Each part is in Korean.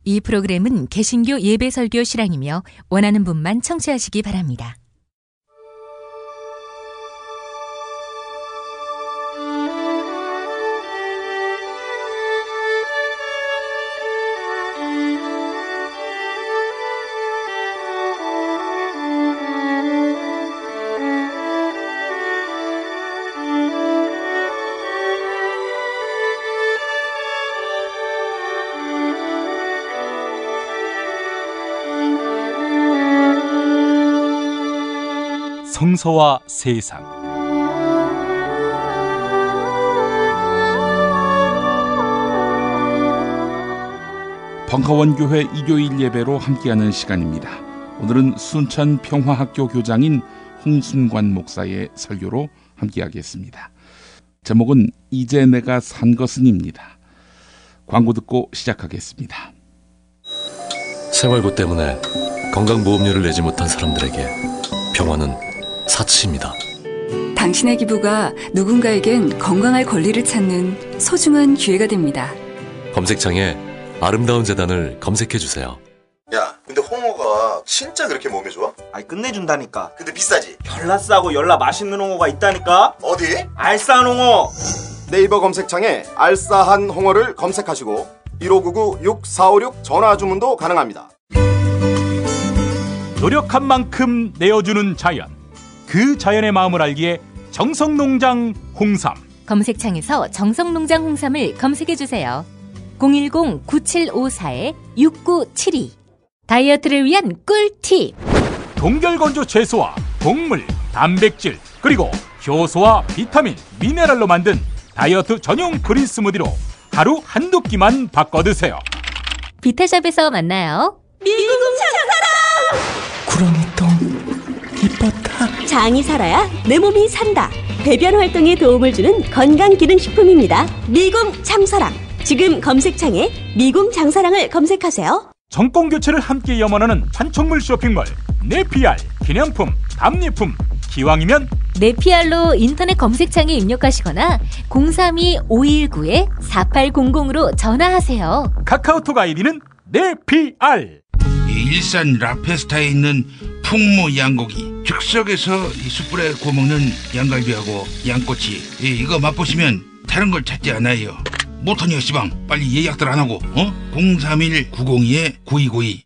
이 프로그램은 개신교 예배설교 실황이며 원하는 분만 청취하시기 바랍니다. 성서와 세상. 벙커원 교회 일요일 예배로 함께하는 시간입니다. 오늘은 순천 평화학교 교장인 홍순관 목사의 설교로 함께하겠습니다. 제목은 이제 내가 산 것은입니다. 광고 듣고 시작하겠습니다. 생활고 때문에 건강보험료를 내지 못한 사람들에게 평화는 사치입니다. 당신의 기부가 누군가에겐 건강할 권리를 찾는 소중한 기회가 됩니다. 검색창에 아름다운 재단을 검색해주세요. 야, 근데 홍어가 진짜 그렇게 몸에 좋아? 아이, 끝내준다니까. 근데 비싸지? 열라 싸고 열라 맛있는 홍어가 있다니까. 어디? 알싸한 홍어. 네이버 검색창에 알싸한 홍어를 검색하시고 1599-6456 전화 주문도 가능합니다. 노력한 만큼 내어주는 자연, 그 자연의 마음을 알기에 정성농장 홍삼. 검색창에서 정성농장 홍삼을 검색해주세요. 010-9754-6972. 다이어트를 위한 꿀팁. 동결건조 채소와 곡물, 단백질, 그리고 효소와 비타민, 미네랄로 만든 다이어트 전용 그린 스무디로 하루 한두 끼만 바꿔 드세요. 비타샵에서 만나요. 미궁 장사랑! 구렁이똥 이뻤다. 장이 살아야 내 몸이 산다. 배변 활동에 도움을 주는 건강기능식품입니다. 미궁 장사랑. 지금 검색창에 미궁 장사랑을 검색하세요. 정권교체를 함께 염원하는 판촉물 쇼핑몰 네피알. 기념품, 답례품, 기왕이면 네피알로 인터넷 검색창에 입력하시거나 032-519-4800으로 전화하세요. 카카오톡 아이디는 네피알. 일산 라페스타에 있는 풍무 양고기, 즉석에서 숯불에 구워먹는 양갈비하고 양꼬치, 이거 맛보시면 다른 걸 찾지 않아요. 못하니요 시방, 빨리 예약들 안 하고 031-902-9292.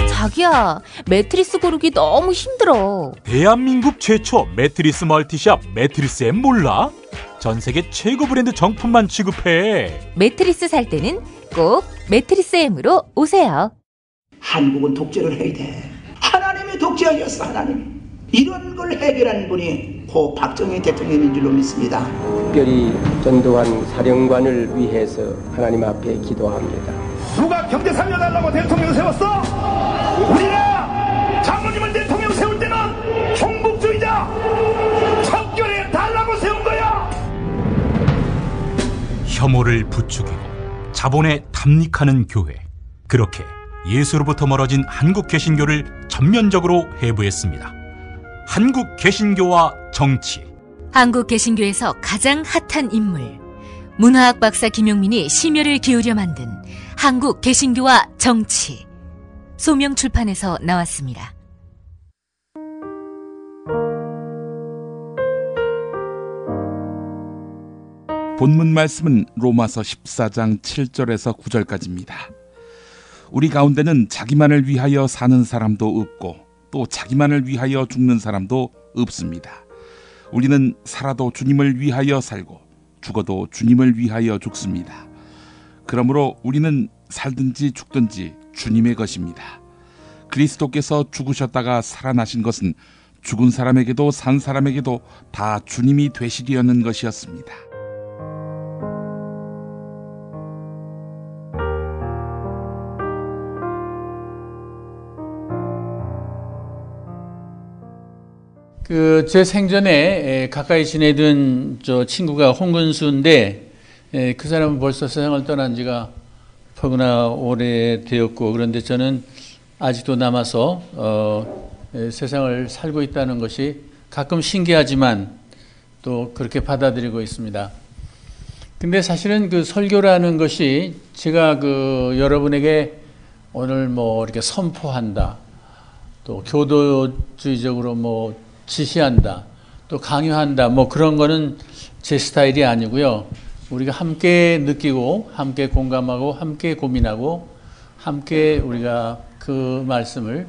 자기야, 매트리스 고르기 너무 힘들어. 대한민국 최초 매트리스 멀티샵 매트리스엠 몰라? 전세계 최고 브랜드 정품만 취급해. 매트리스 살 때는 꼭 매트리스엠으로 오세요. 한국은 독재를 해야 돼. 하나님의 독재 아니었어. 하나님. 이런 걸 해결한 분이 고 박정희 대통령인 줄로 믿습니다. 특별히 전두환 사령관을 위해서 하나님 앞에 기도합니다. 누가 경제 살려달라고 대통령 세웠어? 우리가 장모님을 대통령 세울 때는 종북주의자 청결해 달라고 세운 거야. 혐오를 부추기고 자본에 탐닉하는 교회. 그렇게 예수로부터 멀어진 한국 개신교를 전면적으로 해부했습니다. 한국 개신교와 정치. 한국 개신교에서 가장 핫한 인물, 문화학 박사 김용민이 심혈을 기울여 만든 한국 개신교와 정치. 소명출판에서 나왔습니다. 본문 말씀은 로마서 14장 7절에서 9절까지입니다. 우리 가운데는 자기만을 위하여 사는 사람도 없고 또 자기만을 위하여 죽는 사람도 없습니다. 우리는 살아도 주님을 위하여 살고 죽어도 주님을 위하여 죽습니다. 그러므로 우리는 살든지 죽든지 주님의 것입니다. 그리스도께서 죽으셨다가 살아나신 것은 죽은 사람에게도 산 사람에게도 다 주님이 되시려는 것이었습니다. 제 생전에 가까이 지내던 저 친구가 홍근수인데, 그 사람은 벌써 세상을 떠난 지가 더구나 오래되었고, 그런데 저는 아직도 남아서 세상을 살고 있다는 것이 가끔 신기하지만 또 그렇게 받아들이고 있습니다. 근데 사실은 그 설교라는 것이 제가 여러분에게 오늘 이렇게 선포한다, 또 교도주의적으로 지시한다, 또 강요한다, 그런 거는 제 스타일이 아니고요. 우리가 함께 느끼고, 함께 공감하고, 함께 고민하고, 함께 우리가 그 말씀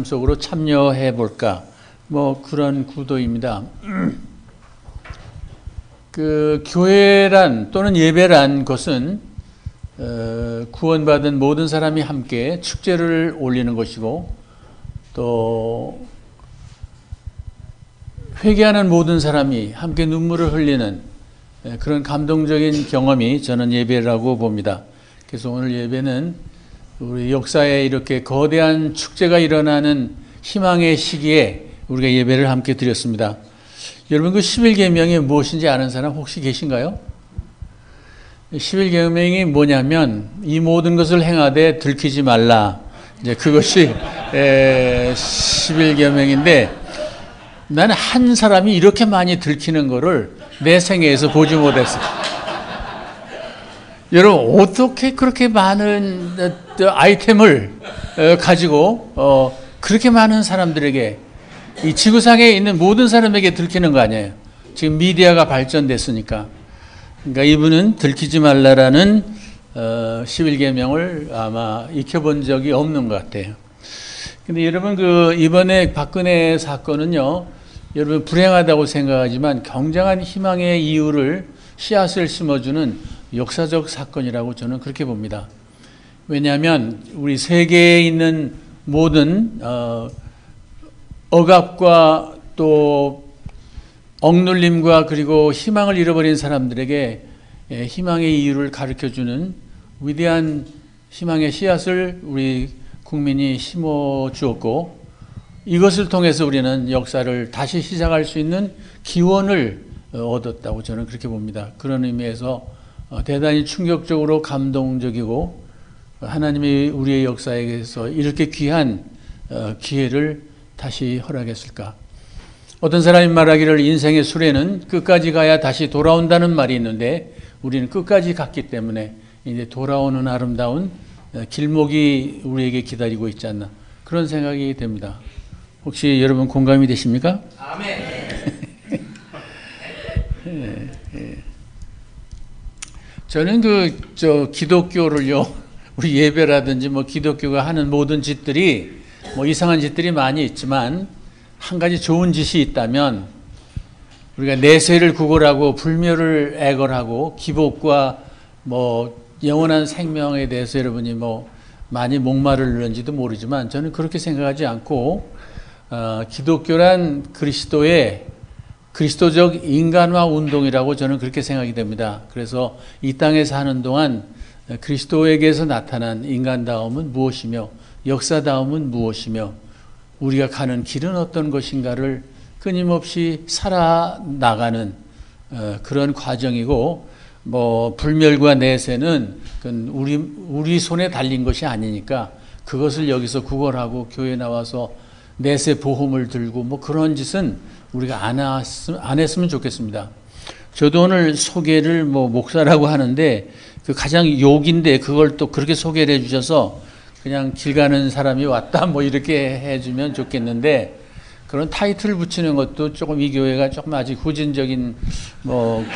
속으로 참여해 볼까, 그런 구도입니다. 교회란 또는 예배란 것은 구원받은 모든 사람이 함께 축제를 올리는 것이고, 또 회개하는 모든 사람이 함께 눈물을 흘리는 그런 감동적인 경험이 저는 예배라고 봅니다. 그래서 오늘 예배는 우리 역사에 이렇게 거대한 축제가 일어나는 희망의 시기에 우리가 예배를 함께 드렸습니다. 여러분, 그 11계명이 무엇인지 아는 사람 혹시 계신가요? 11계명이 뭐냐면, 이 모든 것을 행하되 들키지 말라. 이제 그것이 11계명인데, 나는 한 사람이 이렇게 많이 들키는 거를 내 생애에서 보지 못했어요. 여러분, 어떻게 그렇게 많은 아이템을 가지고 그렇게 많은 사람들에게, 이 지구상에 있는 모든 사람에게 들키는 거 아니에요? 지금 미디어가 발전됐으니까. 그러니까 이분은 들키지 말라라는 11계명을 아마 익혀본 적이 없는 것 같아요. 근데 여러분, 이번에 박근혜 사건은요, 여러분 불행하다고 생각하지만 굉장한 희망의 이유를, 씨앗을 심어주는 역사적 사건이라고 저는 그렇게 봅니다. 왜냐하면 우리 세계에 있는 모든 억압과 또 억눌림과 그리고 희망을 잃어버린 사람들에게 희망의 이유를 가르쳐주는 위대한 희망의 씨앗을 우리 국민이 심어 주었고, 이것을 통해서 우리는 역사를 다시 시작할 수 있는 기원을 얻었다고 저는 그렇게 봅니다. 그런 의미에서 대단히 충격적으로 감동적이고, 하나님이 우리의 역사에서 이렇게 귀한 기회를 다시 허락했을까. 어떤 사람이 말하기를 인생의 수레는 끝까지 가야 다시 돌아온다는 말이 있는데, 우리는 끝까지 갔기 때문에 이제 돌아오는 아름다운 길목이 우리에게 기다리고 있지 않나, 그런 생각이 됩니다. 혹시 여러분 공감이 되십니까? 아멘. 저는 기독교를요, 우리 예배라든지 기독교가 하는 모든 짓들이 이상한 짓들이 많이 있지만, 한 가지 좋은 짓이 있다면, 우리가 내세를 구걸하고 불멸을 애걸하고 기복과 영원한 생명에 대해서 여러분이 많이 목마르는지도 모르지만, 저는 그렇게 생각하지 않고, 기독교란 그리스도적 인간화 운동이라고 저는 그렇게 생각이 됩니다. 그래서 이 땅에 사는 동안 그리스도에게서 나타난 인간다움은 무엇이며, 역사다움은 무엇이며, 우리가 가는 길은 어떤 것인가를 끊임없이 살아나가는 그런 과정이고, 불멸과 내세는 우리 손에 달린 것이 아니니까 그것을 여기서 구걸하고 교회에 나와서 내세 보험을 들고 그런 짓은 우리가 안 했으면 좋겠습니다. 저도 오늘 소개를 목사라고 하는데, 가장 욕인데 그걸 또 그렇게 소개를 해주셔서 그냥 길 가는 사람이 왔다 이렇게 해주면 좋겠는데, 그런 타이틀 붙이는 것도 조금 이 교회가 조금 아직 후진적인 그런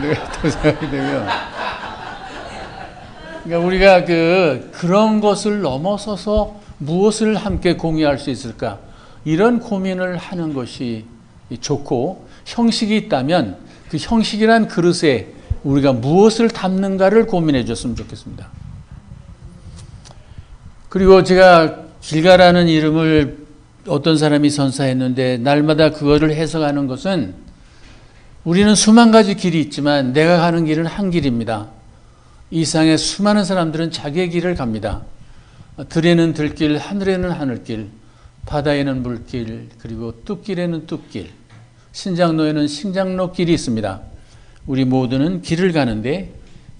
데가 또 생각이 되면, 그러니까 우리가 그런 것을 넘어서서 무엇을 함께 공유할 수 있을까, 이런 고민을 하는 것이 좋고, 형식이 있다면 그 형식이란 그릇에 우리가 무엇을 담는가를 고민해 줬으면 좋겠습니다. 그리고 제가 길가라는 이름을 어떤 사람이 선사했는데, 날마다 그거를 해석하는 것은, 우리는 수만 가지 길이 있지만 내가 가는 길은 한 길입니다. 이 세상에 수많은 사람들은 자기의 길을 갑니다. 들에는 들길, 하늘에는 하늘길, 바다에는 물길, 그리고 뚝길에는 뚝길, 신장로에는 신장로길이 있습니다. 우리 모두는 길을 가는데,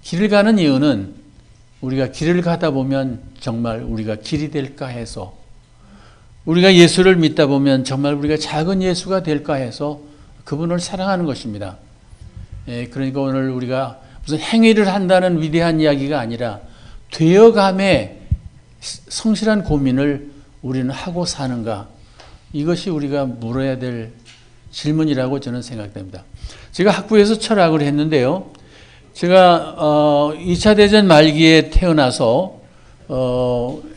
길을 가는 이유는 우리가 길을 가다 보면 정말 우리가 길이 될까 해서, 우리가 예수를 믿다 보면 정말 우리가 작은 예수가 될까 해서 그분을 사랑하는 것입니다. 그러니까 오늘 우리가 무슨 행위를 한다는 위대한 이야기가 아니라 되어감의 성실한 고민을 우리는 하고 사는가, 이것이 우리가 물어야 될 질문이라고 저는 생각됩니다. 제가 학부에서 철학을 했는데요. 제가 2차 대전 말기에 태어나서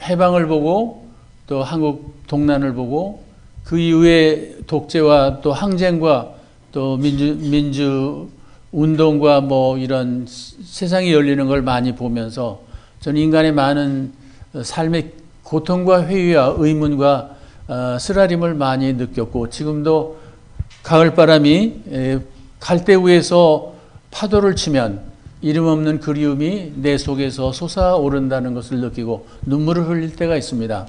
해방을 보고 또 한국 동란을 보고 그 이후에 독재와 또 항쟁과 또 민주 운동과 뭐 이런 세상이 열리는 걸 많이 보면서 저는 인간의 많은 삶의 고통과 회의와 의문과 쓰라림을 많이 느꼈고, 지금도 가을바람이 갈대 위에서 파도를 치면 이름 없는 그리움이 내 속에서 솟아오른다는 것을 느끼고 눈물을 흘릴 때가 있습니다.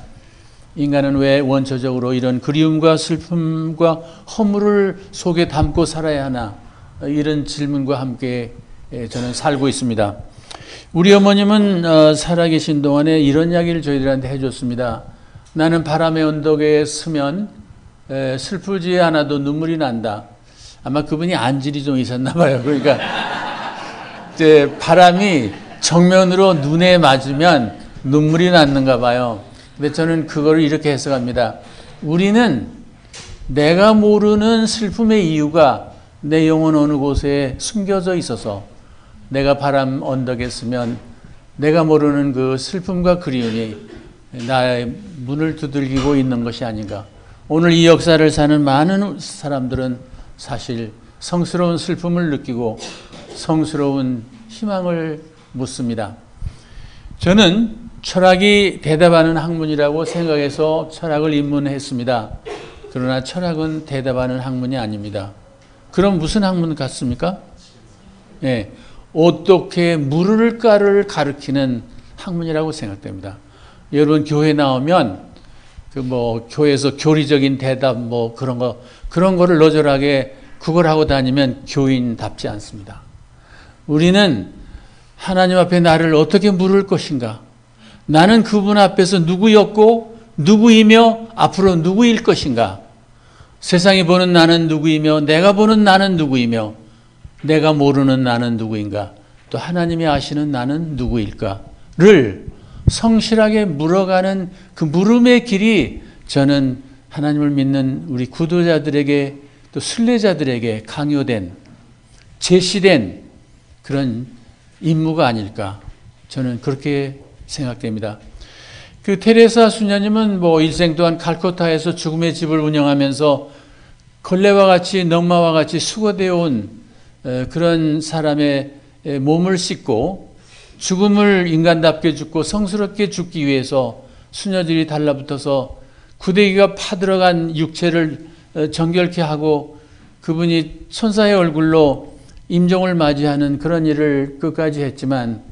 인간은 왜 원초적으로 이런 그리움과 슬픔과 허물을 속에 담고 살아야 하나, 이런 질문과 함께 저는 살고 있습니다. 우리 어머님은 살아계신 동안에 이런 이야기를 저희들한테 해줬습니다. 나는 바람의 언덕에 서면 슬프지 않아도 눈물이 난다. 아마 그분이 안질이 좀 있었나 봐요. 그러니까 이제 바람이 정면으로 눈에 맞으면 눈물이 났는가 봐요. 근데 저는 그걸 이렇게 해석합니다. 우리는 내가 모르는 슬픔의 이유가 내 영혼 어느 곳에 숨겨져 있어서 내가 바람 언덕에 서면 내가 모르는 그 슬픔과 그리움이 나의 문을 두들기고 있는 것이 아닌가. 오늘 이 역사를 사는 많은 사람들은 사실 성스러운 슬픔을 느끼고 성스러운 희망을 묻습니다. 저는 철학이 대답하는 학문이라고 생각해서 철학을 입문했습니다. 그러나 철학은 대답하는 학문이 아닙니다. 그럼 무슨 학문 같습니까? 예, 어떻게 물을까를 가르치는 학문이라고 생각됩니다. 여러분 교회 나오면 교회에서 교리적인 대답 그런 거를 너절하게 그걸 하고 다니면 교인답지 않습니다. 우리는 하나님 앞에 나를 어떻게 물을 것인가? 나는 그분 앞에서 누구였고 누구이며 앞으로 누구일 것인가? 세상이 보는 나는 누구이며 내가 보는 나는 누구이며 내가 모르는 나는 누구인가? 또 하나님이 아시는 나는 누구일까를 성실하게 물어가는 그 물음의 길이 저는 하나님을 믿는 우리 구도자들에게 또 순례자들에게 강요된, 제시된 그런 임무가 아닐까, 저는 그렇게 생각됩니다. 그 테레사 수녀님은 일생 동안 칼코타에서 죽음의 집을 운영하면서 걸레와 같이 넝마와 같이 수거되어 온 그런 사람의 몸을 씻고 죽음을 인간답게 죽고 성스럽게 죽기 위해서 수녀들이 달라붙어서 구데기가 파들어간 육체를 정결케 하고 그분이 천사의 얼굴로 임종을 맞이하는 그런 일을 끝까지 했지만,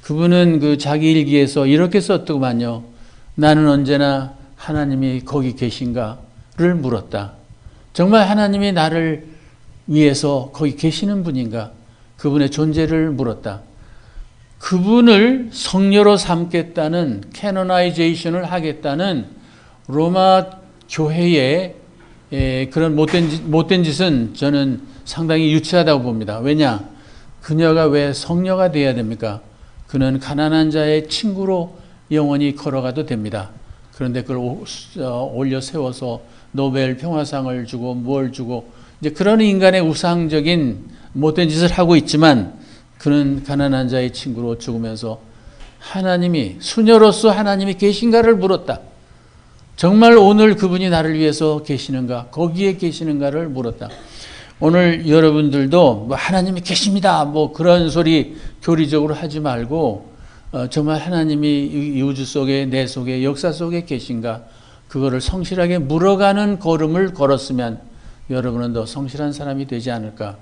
그분은 그 자기 일기에서 이렇게 썼더구만요. 나는 언제나 하나님이 거기 계신가를 물었다. 정말 하나님이 나를 위해서 거기 계시는 분인가? 그분의 존재를 물었다. 그분을 성녀로 삼겠다는, 캐노나이제이션을 하겠다는 로마 교회의 그런 못된 짓은 저는 상당히 유치하다고 봅니다. 왜냐? 그녀가 왜 성녀가 되어야 됩니까? 그는 가난한 자의 친구로 영원히 걸어가도 됩니다. 그런데 그걸 올려 세워서 노벨 평화상을 주고 뭘 주고 이제 그런 인간의 우상적인 못된 짓을 하고 있지만, 그는 가난한 자의 친구로 죽으면서 하나님이, 수녀로서 하나님이 계신가를 물었다. 정말 오늘 그분이 나를 위해서 계시는가, 거기에 계시는가를 물었다. 오늘 여러분들도 하나님이 계십니다 그런 소리 교리적으로 하지 말고 정말 하나님이 이 우주 속에, 내 속에, 역사 속에 계신가, 그거를 성실하게 물어가는 걸음을 걸었으면 여러분은 더 성실한 사람이 되지 않을까,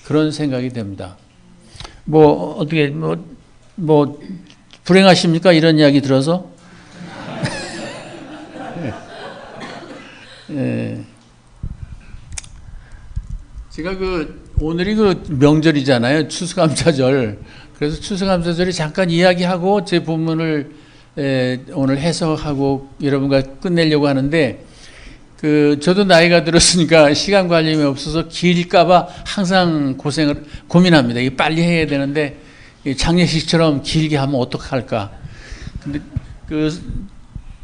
그런 생각이 됩니다. 어떻게 불행하십니까? 이런 이야기 들어서? 예. 제가 오늘이 명절이잖아요. 추수감사절. 그래서 추수감사절에 잠깐 이야기하고 제 본문을 오늘 해석하고 여러분과 끝내려고 하는데, 저도 나이가 들었으니까 시간 관념이 없어서 길까봐 항상 고민합니다. 이게 빨리 해야 되는데, 장례식처럼 길게 하면 어떡할까. 근데,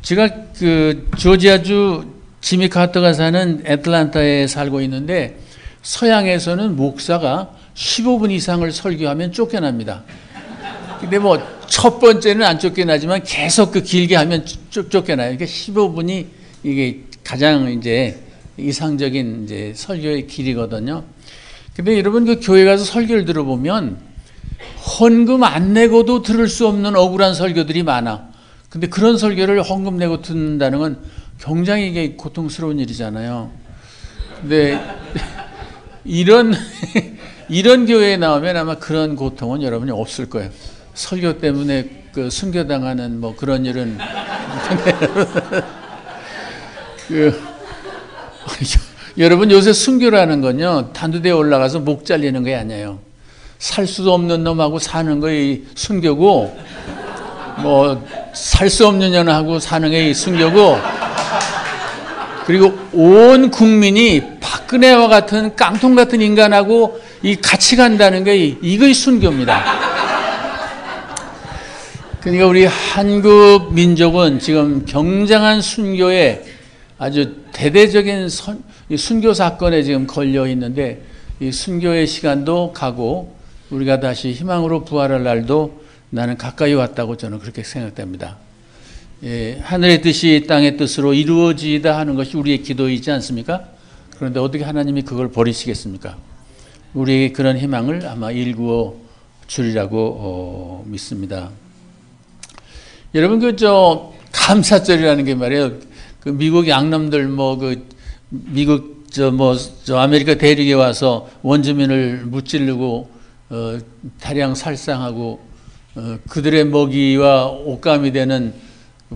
제가 조지아주 지미 카터가 사는 애틀란타에 살고 있는데, 서양에서는 목사가 15분 이상을 설교하면 쫓겨납니다. 근데 첫 번째는 안 쫓겨나지만 계속 길게 하면 쫓겨나요. 그러니까 15분이 이게 가장 이상적인 설교의 길이거든요. 근데 여러분 교회 가서 설교를 들어보면 헌금 안 내고도 들을 수 없는 억울한 설교들이 많아. 근데 그런 설교를 헌금 내고 듣는다는 건 굉장히 이게 고통스러운 일이잖아요. 근데 이런 교회에 나오면 아마 그런 고통은 여러분이 없을 거예요. 설교 때문에 순교당하는 그런 일은 여러분 요새 순교라는 건요 단두대에 올라가서 목 잘리는 게 아니에요. 살 수도 없는 놈하고 사는 거이 순교고 살 수 없는 년하고 사는 게 순교고 그리고 온 국민이 박근혜와 같은 깡통 같은 인간하고 같이 간다는 게 이것이 순교입니다. 그러니까 우리 한국 민족은 지금 굉장한 순교에 아주 대대적인 순교 사건에 지금 걸려 있는데 이 순교의 시간도 가고 우리가 다시 희망으로 부활할 날도 나는 가까이 왔다고 저는 그렇게 생각됩니다. 하늘의 뜻이 땅의 뜻으로 이루어지다 하는 것이 우리의 기도이지 않습니까? 그런데 어떻게 하나님이 그걸 버리시겠습니까? 우리에게 그런 희망을 아마 일구어 주리라고 믿습니다. 여러분 감사절이라는 게 말이에요. 미국 양놈들 미국 아메리카 대륙에 와서 원주민을 무찌르고 다량 살상하고 그들의 먹이와 옷감이 되는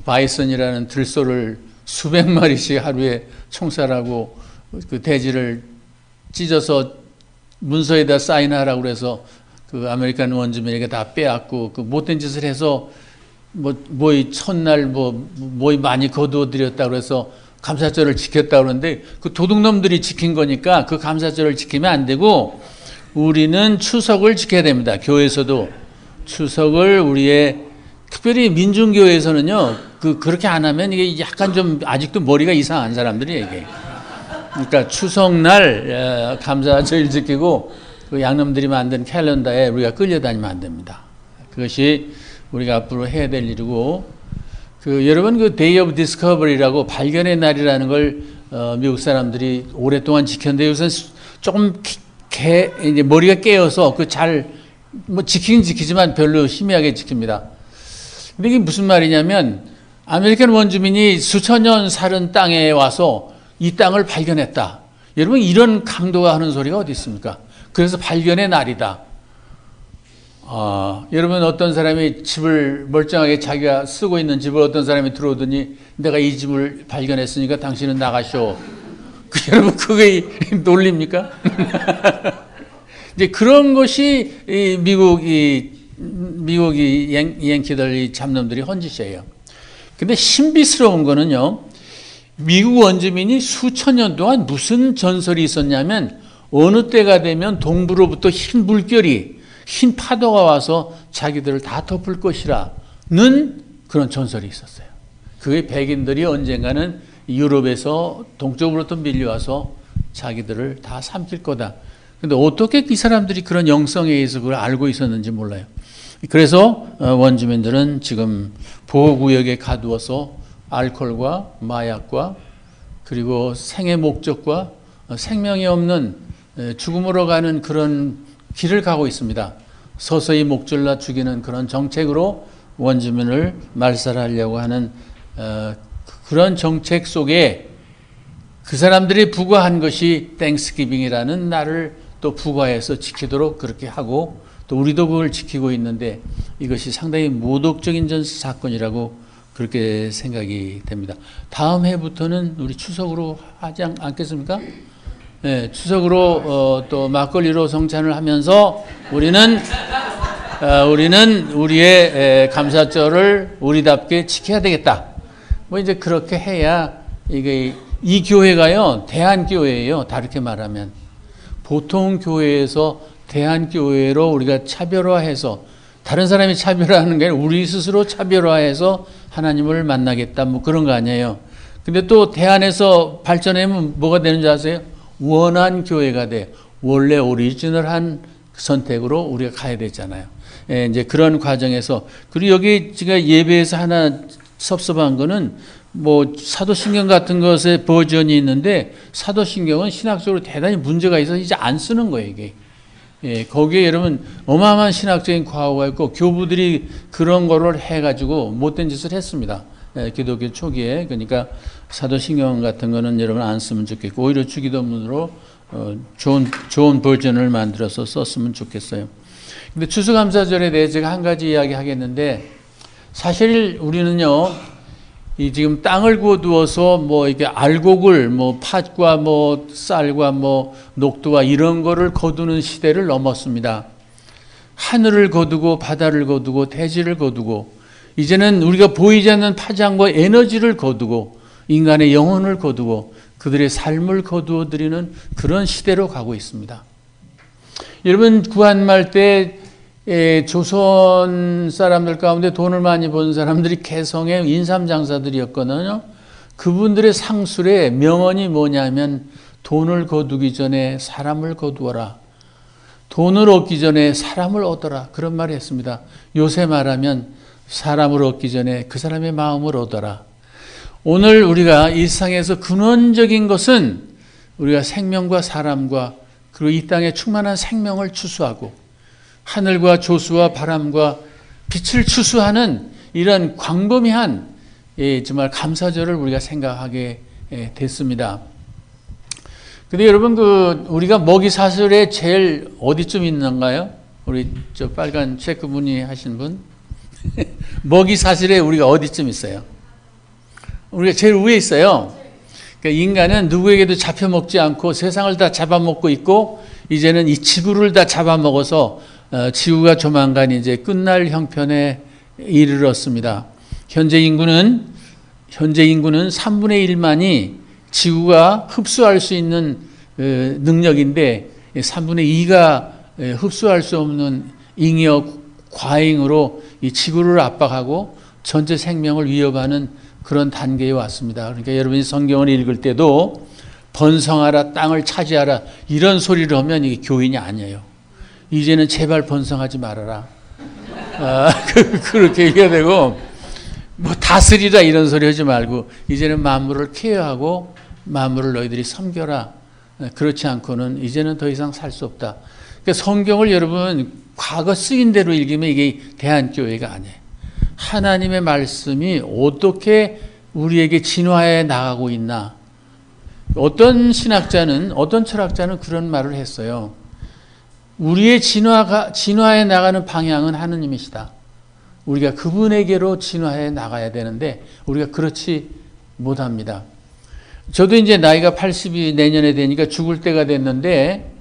바이슨이라는 들소를 수백 마리씩 하루에 총살하고 그 돼지를 찢어서 문서에다 사인하라고 그래서 그 아메리칸 원주민에게 다 빼앗고 그 못된 짓을 해서 첫날 많이 거두어드렸다고 그래서 감사절을 지켰다고 그러는데 그 도둑놈들이 지킨 거니까 그 감사절을 지키면 안 되고 우리는 추석을 지켜야 됩니다. 교회에서도 추석을 우리의 특별히 민중교회에서는요 그렇게 안 하면 이게 약간 좀 아직도 머리가 이상한 사람들이에요 이게. 그러니까 추석날 감사절 지키고 그 양놈들이 만든 캘린더에 우리가 끌려다니면 안 됩니다. 그것이 우리가 앞으로 해야 될 일이고 여러분 Day of Discovery라고 발견의 날이라는 걸 미국 사람들이 오랫동안 지켰는데 요새는 조금 이제 머리가 깨어서 지키긴 지키지만 별로 희미하게 지킵니다. 근데 이게 무슨 말이냐면 아메리칸 원주민이 수천 년 사는 땅에 와서 이 땅을 발견했다. 여러분 이런 강도가 하는 소리가 어디 있습니까? 그래서 발견의 날이다. 여러분 어떤 사람이 집을 멀쩡하게 자기가 쓰고 있는 집을 어떤 사람이 들어오더니 내가 이 집을 발견했으니까 당신은 나가쇼. 여러분 그게 논리입니까? 이제 그런 것이 미국이 양키들 이 잡놈들이 헌짓이에요. 근데 신비스러운 거는요. 미국 원주민이 수천 년 동안 무슨 전설이 있었냐면 어느 때가 되면 동부로부터 흰 물결이 흰 파도가 와서 자기들을 다 덮을 것이라는 그런 전설이 있었어요. 그게 백인들이 언젠가는 유럽에서 동쪽으로부터 밀려와서 자기들을 다 삼킬 거다. 근데 어떻게 이 사람들이 그런 영성에 의해서 그걸 알고 있었는지 몰라요. 그래서 원주민들은 지금 보호구역에 가두어서 알코올과 마약과 그리고 생의 목적과 생명이 없는 죽음으로 가는 그런 길을 가고 있습니다. 서서히 목졸라 죽이는 그런 정책으로 원주민을 말살하려고 하는 그런 정책 속에 그 사람들이 부과한 것이 땡스기빙이라는 날을 또 부과해서 지키도록 그렇게 하고 또 우리도 그걸 지키고 있는데 이것이 상당히 모독적인 사건이라고 그렇게 생각이 됩니다. 다음 해부터는 우리 추석으로 하지 않겠습니까? 네, 추석으로 또 막걸리로 성찬을 하면서 우리는 우리의 감사절을 우리답게 지켜야 되겠다. 이제 그렇게 해야 이게 이 교회가요, 대한교회예요. 다르게 말하면. 보통 교회에서 대한교회로 우리가 차별화해서, 다른 사람이 차별화하는 게 아니라 우리 스스로 차별화해서 하나님을 만나겠다, 뭐 그런 거 아니에요. 근데 또 대안에서 발전하면 뭐가 되는 줄 아세요? 원한 교회가 돼. 원래 오리지널한 선택으로 우리가 가야 되잖아요. 예, 이제 그런 과정에서. 그리고 여기 제가 예배에서 하나 섭섭한 거는 뭐 사도신경 같은 것에 버전이 있는데 사도신경은 신학적으로 대단히 문제가 있어서 이제 안 쓰는 거예요, 이게. 예, 거기에 여러분 어마어마한 신학적인 과오가 있고 교부들이 그런 거를 해가지고 못된 짓을 했습니다. 예, 기독교 초기에. 그러니까 사도신경 같은 거는 여러분 안 쓰면 좋겠고 오히려 주기도문으로 좋은 버전을 만들어서 썼으면 좋겠어요. 근데 추수감사절에 대해 제가 한 가지 이야기 하겠는데, 사실 우리는요, 이 지금 땅을 거두어서 뭐 이게 알곡을 뭐 팥과 뭐 쌀과 뭐 녹두와 이런 거를 거두는 시대를 넘었습니다. 하늘을 거두고 바다를 거두고 대지를 거두고 이제는 우리가 보이지 않는 파장과 에너지를 거두고 인간의 영혼을 거두고 그들의 삶을 거두어 드리는 그런 시대로 가고 있습니다. 여러분 구한말 때 조선 사람들 가운데 돈을 많이 번 사람들이 개성의 인삼장사들이었거든요. 그분들의 상술의 명언이 뭐냐면 돈을 거두기 전에 사람을 거두어라. 돈을 얻기 전에 사람을 얻어라. 그런 말을 했습니다. 요새 말하면 사람을 얻기 전에 그 사람의 마음을 얻어라. 오늘 우리가 일상에서 근원적인 것은 우리가 생명과 사람과 그리고 이 땅에 충만한 생명을 추수하고 하늘과 조수와 바람과 빛을 추수하는 이런 광범위한 정말 감사절을 우리가 생각하게 됐습니다. 근데 여러분 우리가 먹이 사슬에 제일 어디쯤 있는가요? 우리 저 빨간 체크 무늬 하신 분 먹이 사슬에 우리가 어디쯤 있어요? 우리가 제일 위에 있어요. 그러니까 인간은 누구에게도 잡혀먹지 않고 세상을 다 잡아먹고 있고 이제는 이 지구를 다 잡아먹어서 지구가 조만간 이제 끝날 형편에 이르렀습니다. 현재 인구는 3분의 1만이 지구가 흡수할 수 있는 능력인데 3분의 2가 흡수할 수 없는 잉여 과잉으로 이 지구를 압박하고 전체 생명을 위협하는 그런 단계에 왔습니다. 그러니까 여러분이 성경을 읽을 때도 번성하라, 땅을 차지하라 이런 소리를 하면 이게 교인이 아니에요. 이제는 제발 번성하지 말아라. 그렇게 얘기해야 되고 뭐 다스리라 이런 소리 하지 말고 이제는 만물을 케어하고 만물을 너희들이 섬겨라. 그렇지 않고는 이제는 더 이상 살 수 없다. 그러니까 성경을 여러분 과거 쓰인 대로 읽으면 이게 대한교회가 아니에요. 하나님의 말씀이 어떻게 우리에게 진화해 나가고 있나. 어떤 신학자는 어떤 철학자는 그런 말을 했어요. 우리의 진화해 나가는 방향은 하느님이시다. 우리가 그분에게로 진화해 나가야 되는데 우리가 그렇지 못합니다. 저도 이제 나이가 80이 내년에 되니까 죽을 때가 됐는데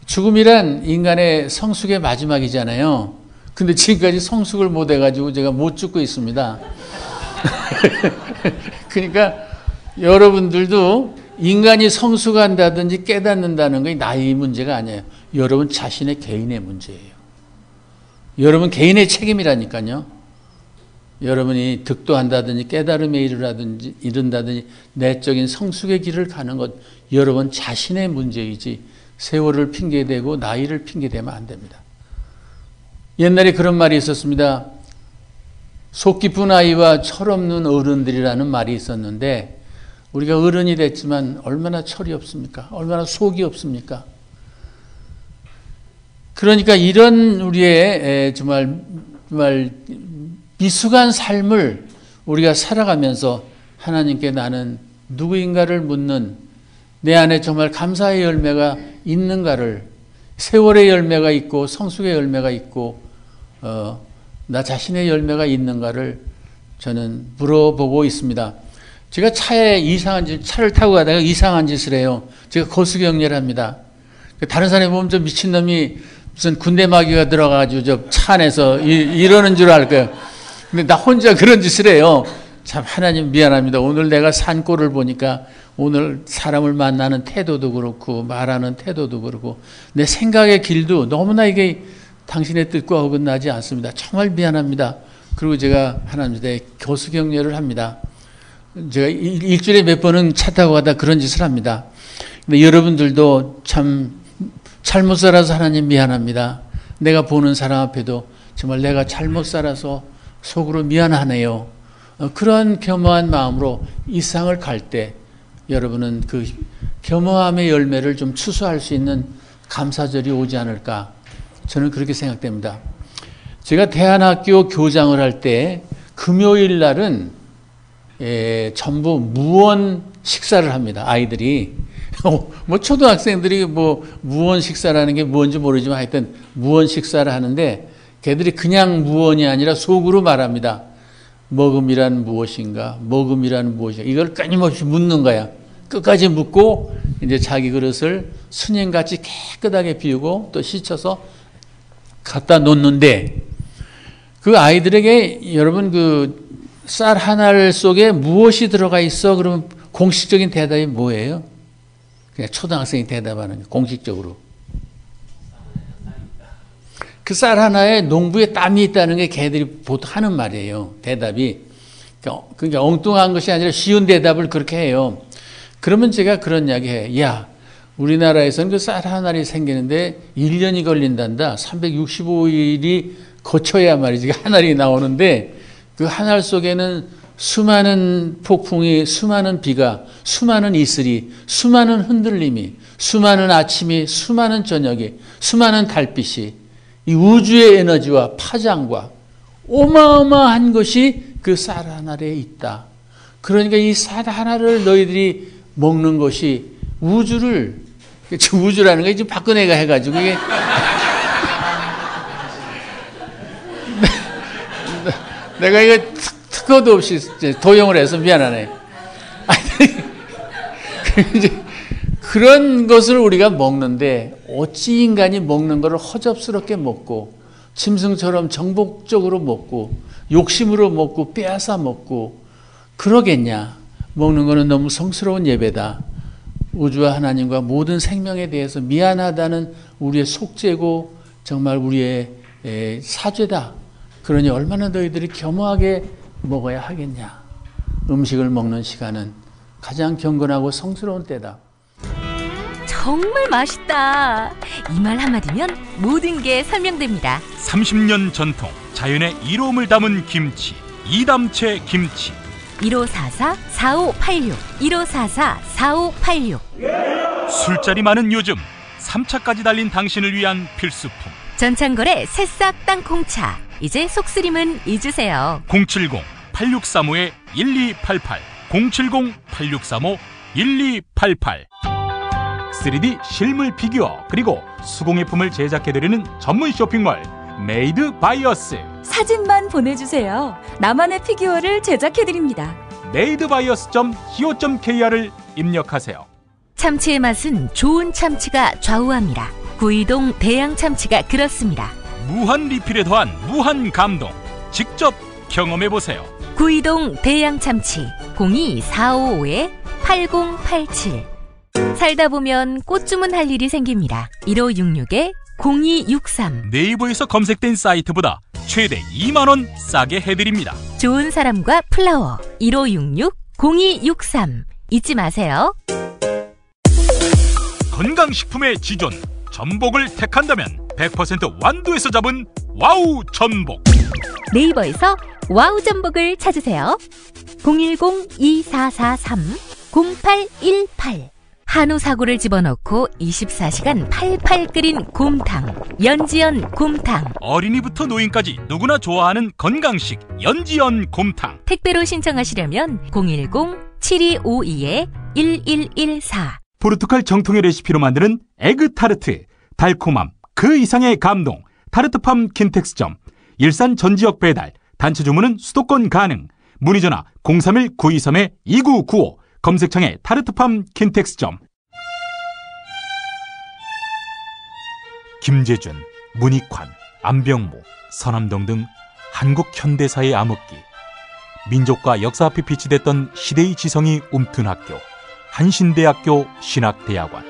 죽음이란 인간의 성숙의 마지막이잖아요. 근데 지금까지 성숙을 못 해가지고 제가 못 죽고 있습니다. 그러니까 여러분들도 인간이 성숙한다든지 깨닫는다는 게 나이 문제가 아니에요. 여러분 자신의 개인의 문제예요. 여러분 개인의 책임이라니까요. 여러분이 득도한다든지 깨달음에 이른다든지 내적인 성숙의 길을 가는 것 여러분 자신의 문제이지 세월을 핑계대고 나이를 핑계대면 안 됩니다. 옛날에 그런 말이 있었습니다. 속 깊은 아이와 철없는 어른들이라는 말이 있었는데 우리가 어른이 됐지만 얼마나 철이 없습니까? 얼마나 속이 없습니까? 그러니까 이런 우리의 정말 미숙한 삶을 우리가 살아가면서 하나님께 나는 누구인가를 묻는 내 안에 정말 감사의 열매가 있는가를 세월의 열매가 있고 성숙의 열매가 있고 나 자신의 열매가 있는가를 저는 물어보고 있습니다. 제가 차를 타고 가다가 이상한 짓을 해요. 제가 거수경례합니다. 다른 사람이 보면 저 미친놈이 무슨 군대 마귀가 들어가가지고 저 차 안에서 이러는 줄 알 거예요. 근데 나 혼자 그런 짓을 해요. 참 하나님 미안합니다. 오늘 내가 산 꼴을 보니까 오늘 사람을 만나는 태도도 그렇고 말하는 태도도 그렇고 내 생각의 길도 너무나 이게 당신의 뜻과 어긋나지 않습니다. 정말 미안합니다. 그리고 제가 하나님께 교수격려를 합니다. 제가 일주일에 몇 번은 차 타고 가다 그런 짓을 합니다. 근데 여러분들도 참 잘못 살아서 하나님 미안합니다. 내가 보는 사람 앞에도 정말 내가 잘못 살아서 속으로 미안하네요. 그런 겸허한 마음으로 이 세상을 갈 때 여러분은 그 겸허함의 열매를 좀 추수할 수 있는 감사절이 오지 않을까 저는 그렇게 생각됩니다. 제가 대안학교 교장을 할 때 금요일 날은 전부 무원 식사를 합니다. 아이들이 뭐 초등학생들이 뭐 무원 식사라는 게 뭔지 모르지만 하여튼 무원 식사를 하는데 걔들이 그냥 무원이 아니라 속으로 말합니다. 먹음이란 무엇인가? 먹음이란 무엇인가? 이걸 끊임없이 묻는 거야. 끝까지 묻고 이제 자기 그릇을 스님같이 깨끗하게 비우고 또 씻어서 갖다 놓는데 그 아이들에게 여러분 그 쌀 한 알 속에 무엇이 들어가 있어? 그러면 공식적인 대답이 뭐예요? 그냥 초등학생이 대답하는 게 공식적으로. 그 쌀 하나에 농부의 땀이 있다는 게 걔들이 보통 하는 말이에요. 대답이. 그러니까 엉뚱한 것이 아니라 쉬운 대답을 그렇게 해요. 그러면 제가 그런 이야기 해요. 야, 우리나라에서는 그 쌀 한 알이 생기는데 1년이 걸린단다. 365일이 거쳐야 말이지 한 알이 나오는데 그 한 알 속에는 수많은 폭풍이, 수많은 비가, 수많은 이슬이, 수많은 흔들림이, 수많은 아침이, 수많은 저녁이, 수많은 달빛이 이 우주의 에너지와 파장과 어마어마한 것이 그 쌀 한 알에 있다. 그러니까 이 쌀 하나를 너희들이 먹는 것이 우주라는 게 지금 박근혜가 해가지고 이게 내가 이거 특허도 없이 도용을 해서 미안하네. 그런 것을 우리가 먹는데 어찌 인간이 먹는 것을 허접스럽게 먹고 짐승처럼 정복적으로 먹고 욕심으로 먹고 빼앗아 먹고 그러겠냐. 먹는 것은 너무 성스러운 예배다. 우주와 하나님과 모든 생명에 대해서 미안하다는 우리의 속죄고 정말 우리의 사죄다. 그러니 얼마나 너희들이 겸허하게 먹어야 하겠냐. 음식을 먹는 시간은 가장 경건하고 성스러운 때다. 정말 맛있다. 이 말 한마디면 모든 게 설명됩니다. 30년 전통 자연의 이로움을 담은 김치 이담채 김치 1544-4586 1544-4586 술자리 많은 요즘 3차까지 달린 당신을 위한 필수품 전창걸의 새싹 땅콩차. 이제 속쓰림은 잊으세요. 070-8635-1288 070-8635-1288 3D 실물 피규어 그리고 수공예품을 제작해드리는 전문 쇼핑몰 메이드 바이어스. 사진만 보내주세요. 나만의 피규어를 제작해드립니다. madebias.co.kr을 입력하세요. 참치의 맛은 좋은 참치가 좌우합니다. 구이동 대양 참치가 그렇습니다. 무한 리필에 더한 무한 감동. 직접 경험해보세요. 구이동 대양 참치 02-455-8087 살다 보면 꽃 주문할 일이 생깁니다. 1566-0263 네이버에서 검색된 사이트보다 최대 2만원 싸게 해드립니다. 좋은 사람과 플라워 1566-0263 잊지 마세요. 건강식품의 지존 전복을 택한다면 100% 완도에서 잡은 와우 전복. 네이버에서 와우 전복을 찾으세요. 010-2443-0818 한우 사고를 집어넣고 24시간 팔팔 끓인 곰탕 연지연 곰탕. 어린이부터 노인까지 누구나 좋아하는 건강식 연지연 곰탕. 택배로 신청하시려면 010-7252-1114 포르투갈 정통의 레시피로 만드는 에그타르트. 달콤함 그 이상의 감동. 타르트팜 킨텍스점. 일산 전 지역 배달. 단체 주문은 수도권 가능. 문의 전화 031-923-2995. 검색창에 타르트팜 킨텍스점. 김재준, 문익환, 안병모, 서남동 등 한국 현대사의 암흑기. 민족과 역사 앞에 비치됐던 시대의 지성이 움튼 학교, 한신대학교 신학대학원.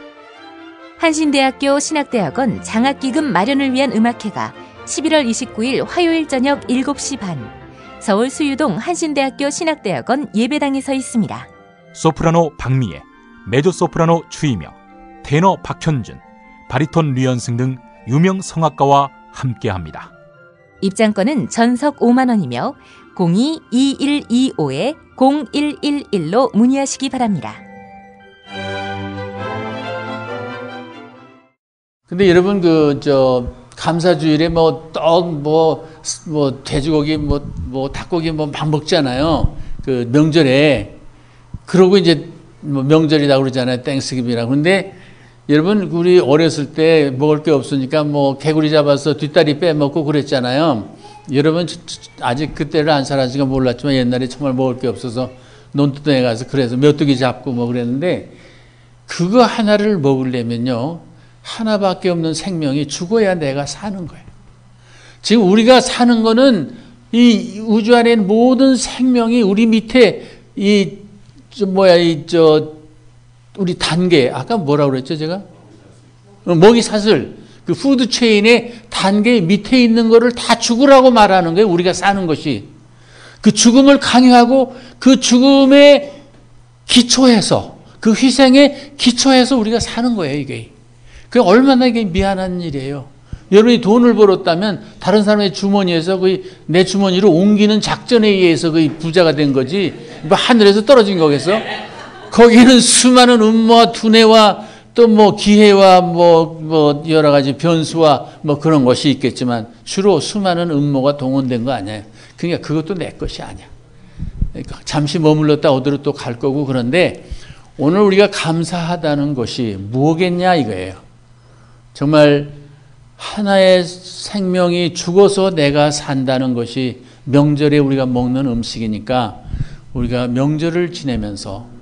한신대학교 신학대학원 장학기금 마련을 위한 음악회가 11월 29일 화요일 저녁 7시 반 서울 수유동 한신대학교 신학대학원 예배당에서 있습니다. 소프라노 박미애, 메조소프라노 추이명, 테너 박현준, 바리톤 류연승 등 유명 성악가와 함께합니다. 입장권은 전석 5만 원이며 02-2125-0111로 문의하시기 바랍니다. 근데 여러분 감사주일에 돼지고기 닭고기 막 먹잖아요. 그 명절에. 그러고 이제 명절이라고 그러잖아요. 땡스기빙이라고. 근데 여러분 우리 어렸을 때 먹을 게 없으니까 개구리 잡아서 뒷다리 빼먹고 그랬잖아요. 여러분 아직 그때를 안 살았으니까 몰랐지만 옛날에 정말 먹을 게 없어서 논두렁에 가서 그래서 메뚜기 잡고 그랬는데 그거 하나를 먹으려면요. 하나밖에 없는 생명이 죽어야 내가 사는 거예요. 지금 우리가 사는 거는 이 우주 안에 있는 모든 생명이 우리 밑에 우리 단계, 아까 뭐라고 그랬죠, 제가? 먹이사슬, 그 푸드체인의 단계 밑에 있는 거를 다 죽으라고 말하는 거예요, 우리가 사는 것이. 그 죽음을 강요하고 그 죽음에 기초해서, 그 희생에 기초해서 우리가 사는 거예요, 이게. 그게 얼마나 이게 미안한 일이에요. 여러분이 돈을 벌었다면 다른 사람의 주머니에서 내 주머니로 옮기는 작전에 의해서 부자가 된 거지, 하늘에서 떨어진 거겠어? 거기는 수많은 음모와 두뇌와 또 기회와 여러 가지 변수와 그런 것이 있겠지만 주로 수많은 음모가 동원된 거 아니에요. 그러니까 그것도 내 것이 아니야. 그러니까 잠시 머물렀다 어디로 또 갈 거고. 그런데 오늘 우리가 감사하다는 것이 뭐겠냐 이거예요. 정말 하나의 생명이 죽어서 내가 산다는 것이 명절에 우리가 먹는 음식이니까 우리가 명절을 지내면서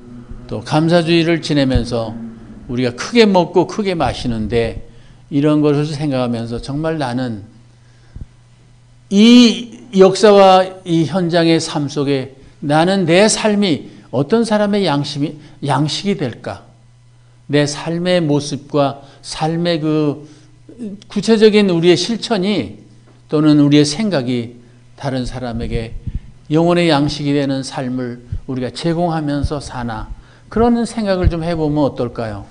또 감사주의를 지내면서 우리가 크게 먹고 크게 마시는데 이런 것을 생각하면서 정말 나는 이 역사와 이 현장의 삶 속에 나는 내 삶이 어떤 사람의 양식이 될까? 내 삶의 모습과 삶의 그 구체적인 우리의 실천이 또는 우리의 생각이 다른 사람에게 영혼의 양식이 되는 삶을 우리가 제공하면서 사나 그런 생각을 좀 해보면 어떨까요?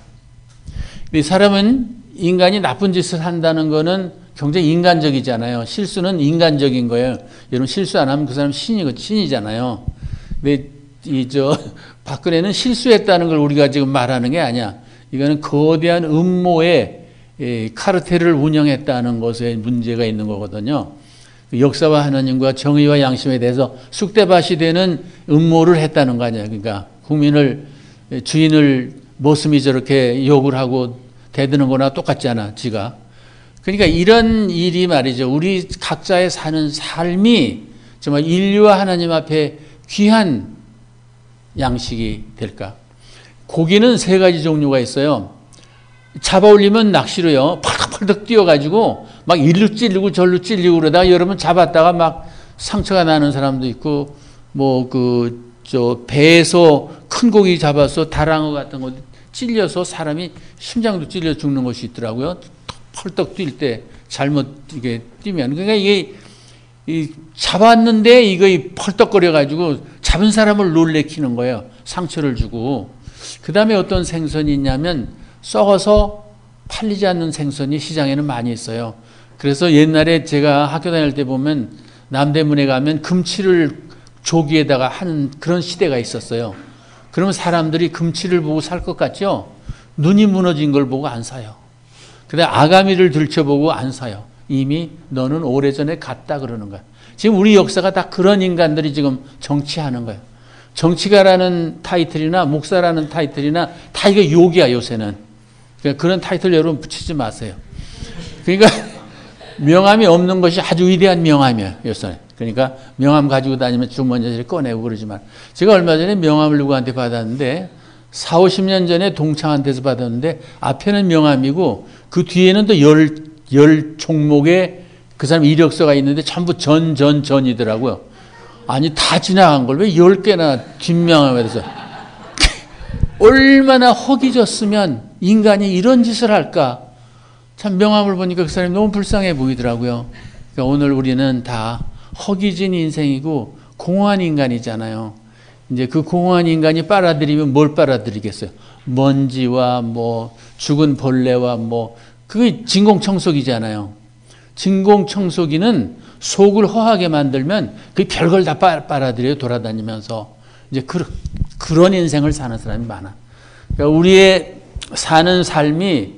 이 사람은 인간이 나쁜 짓을 한다는 거는 굉장히 인간적이잖아요. 실수는 인간적인 거예요. 여러분 실수 안 하면 그 사람 신이잖아요. 근데 박근혜는 실수했다는 걸 우리가 지금 말하는 게 아니야. 이거는 거대한 음모의 카르텔을 운영했다는 것에 문제가 있는 거거든요. 역사와 하나님과 정의와 양심에 대해서 쑥대밭이 되는 음모를 했다는 거 아니야. 그러니까 국민을 주인을 모습이 저렇게 욕을 하고 대드는 거나 똑같잖아, 지가. 그러니까 이런 일이 말이죠. 우리 각자의 사는 삶이 정말 인류와 하나님 앞에 귀한 양식이 될까? 고기는 3가지 종류가 있어요. 잡아 올리면 낚시로요. 펄떡펄떡 뛰어가지고 막 일로 찔리고 절로 찔리고 그러다가 여러분 잡았다가 막 상처가 나는 사람도 있고 배에서 큰 고기 잡아서 다랑어 같은 거 찔려서 사람이 심장도 찔려 죽는 것이 있더라고요. 펄떡 뛸 때 잘못 이게 뛰면. 그러니까 이게 잡았는데 이거 펄떡거려가지고 잡은 사람을 놀래키는 거예요. 상처를 주고. 그 다음에 어떤 생선이 있냐면 썩어서 팔리지 않는 생선이 시장에는 많이 있어요. 그래서 옛날에 제가 학교 다닐 때 보면 남대문에 가면 금치를 조기에다가 하는 그런 시대가 있었어요. 그러면 사람들이 금치를 보고 살 것 같죠? 눈이 무너진 걸 보고 안 사요. 그다음에 아가미를 들춰보고 안 사요. 이미 너는 오래전에 갔다 그러는 거야. 지금 우리 역사가 다 그런 인간들이 지금 정치하는 거예요. 정치가라는 타이틀이나 목사라는 타이틀이나 다 이거 욕이야 요새는. 그러니까 그런 타이틀 여러분 붙이지 마세요. 그러니까 명함이 없는 것이 아주 위대한 명함이에요 요새는. 그러니까 명함 가지고 다니면 주머니에 꺼내고 그러지만 제가 얼마 전에 명함을 누구한테 받았는데 40-50년 전에 동창한테서 받았는데 앞에는 명함이고 그 뒤에는 또 열 종목의 그 사람 이력서가 있는데 전부 전이더라고요. 아니 다 지나간 걸 왜 10개나 뒷명하면서 얼마나 허기졌으면 인간이 이런 짓을 할까. 참 명함을 보니까 그 사람이 너무 불쌍해 보이더라고요. 그러니까 오늘 우리는 다 허기진 인생이고 공허한 인간이잖아요. 이제 그 공허한 인간이 빨아들이면 뭘 빨아들이겠어요? 먼지와 뭐 죽은 벌레와 뭐 그게 진공청소기잖아요. 진공청소기는 속을 허하게 만들면 그 별걸 다 빨아들여요. 돌아다니면서. 이제 그런 인생을 사는 사람이 많아. 그러니까 우리의 사는 삶이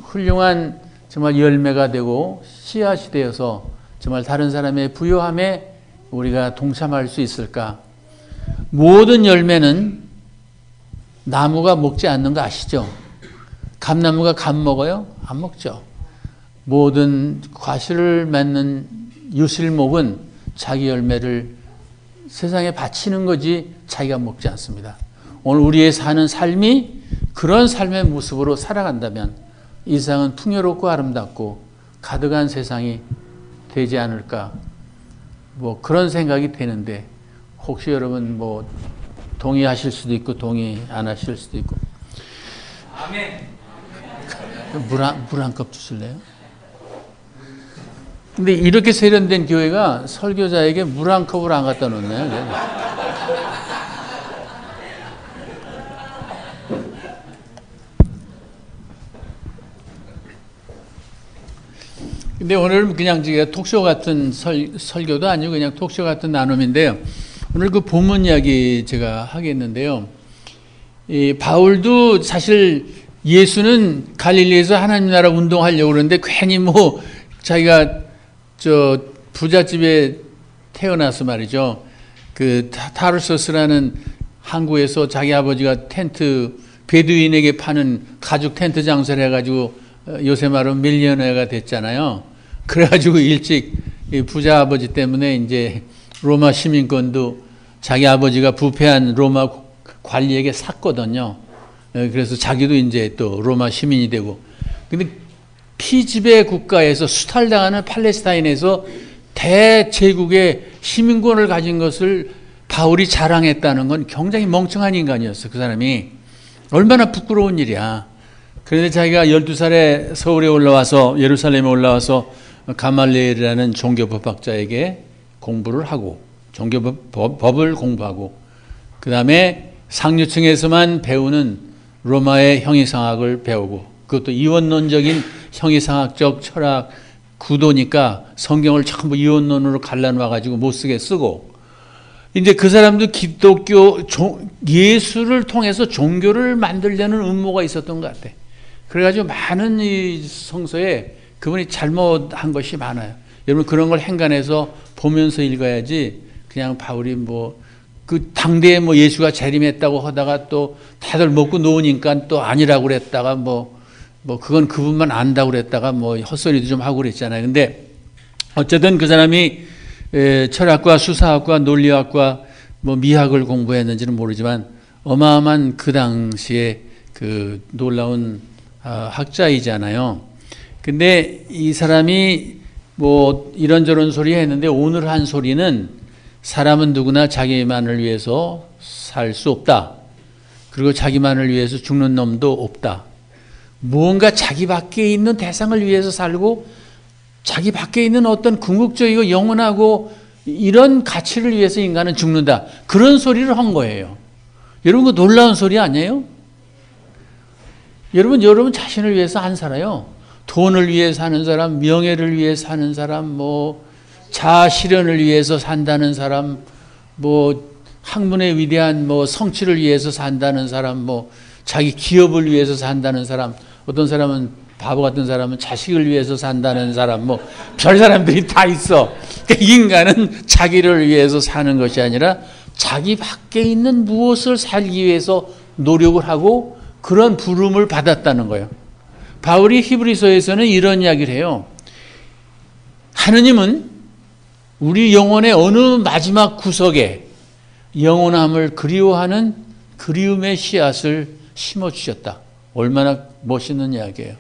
훌륭한 정말 열매가 되고 씨앗이 되어서 정말 다른 사람의 부요함에 우리가 동참할 수 있을까? 모든 열매는 나무가 먹지 않는 거 아시죠? 감나무가 감 먹어요? 안 먹죠. 모든 과실을 맺는 유실목은 자기 열매를 세상에 바치는 거지 자기가 먹지 않습니다. 오늘 우리의 사는 삶이 그런 삶의 모습으로 살아간다면 이 세상은 풍요롭고 아름답고 가득한 세상이 되지 않을까, 뭐 그런 생각이 되는데 혹시 여러분 뭐 동의하실 수도 있고 동의 안 하실 수도 있고. 아멘. 물 한 컵 주실래요? 근데 이렇게 세련된 교회가 설교자에게 물 한 컵을 안 갖다 놓네요. 근데 오늘 그냥 제가 톡쇼 같은 설교도 아니고 그냥 톡쇼 같은 나눔인데요. 오늘 그 본문 이야기 제가 하겠는데요. 이 바울도 사실 예수는 갈릴리에서 하나님 나라 운동하려고 그러는데 괜히 뭐 자기가 저 부잣집에 태어나서 말이죠. 그 타르소스라는 항구에서 자기 아버지가 텐트 베두인에게 파는 가죽 텐트 장사를 해가지고 요새 말하면 밀리언어가 됐잖아요. 그래가지고 일찍 부자 아버지 때문에 이제 로마 시민권도 자기 아버지가 부패한 로마 관리에게 샀거든요. 그래서 자기도 이제 또 로마 시민이 되고. 근데 피지배 국가에서 수탈당하는 팔레스타인에서 대제국의 시민권을 가진 것을 바울이 자랑했다는 건 굉장히 멍청한 인간이었어. 그 사람이. 얼마나 부끄러운 일이야. 그런데 자기가 12살에 서울에 올라와서 예루살렘에 올라와서 가말리엘이라는 종교법학자에게 공부를 하고 종교법을 공부하고 그 다음에 상류층에서만 배우는 로마의 형이상학을 배우고 그것도 이원론적인 형이상학적 철학 구도니까 성경을 전부 이원론으로 갈라놓아가지고 못쓰게 쓰고 이제 그 사람도 기독교 예수를 통해서 종교를 만들려는 음모가 있었던 것 같아. 그래가지고 많은 이 성서에 그분이 잘못한 것이 많아요. 여러분 그런 걸 행간해서 보면서 읽어야지 그냥 바울이 뭐 그 당대에 뭐 예수가 재림했다고 하다가 또 다들 먹고 놓으니까 또 아니라고 그랬다가 뭐 그건 그분만 안다고 그랬다가 뭐 헛소리도 좀 하고 그랬잖아요. 근데 어쨌든 그 사람이 철학과 수사학과 논리학과 뭐 미학을 공부했는지는 모르지만 어마어마한 그 당시에 그 놀라운 학자이잖아요. 근데 이 사람이 뭐 이런저런 소리 했는데 오늘 한 소리는 사람은 누구나 자기만을 위해서 살 수 없다. 그리고 자기만을 위해서 죽는 놈도 없다. 무언가 자기 밖에 있는 대상을 위해서 살고 자기 밖에 있는 어떤 궁극적이고 영원하고 이런 가치를 위해서 인간은 죽는다. 그런 소리를 한 거예요. 여러분 그 놀라운 소리 아니에요? 여러분 자신을 위해서 안 살아요. 돈을 위해 사는 사람, 명예를 위해 사는 사람, 뭐 자아 실현을 위해서 산다는 사람, 뭐 학문의 위대한 뭐 성취를 위해서 산다는 사람, 뭐 자기 기업을 위해서 산다는 사람, 어떤 사람은 바보 같은 사람은 자식을 위해서 산다는 사람, 뭐 별 사람들이 다 있어. 그러니까 인간은 자기를 위해서 사는 것이 아니라 자기 밖에 있는 무엇을 살기 위해서 노력을 하고 그런 부름을 받았다는 거예요. 바울이 히브리서에서는 이런 이야기를 해요. 하느님은 우리 영혼의 어느 마지막 구석에 영원함을 그리워하는 그리움의 씨앗을 심어주셨다. 얼마나 멋있는 이야기예요.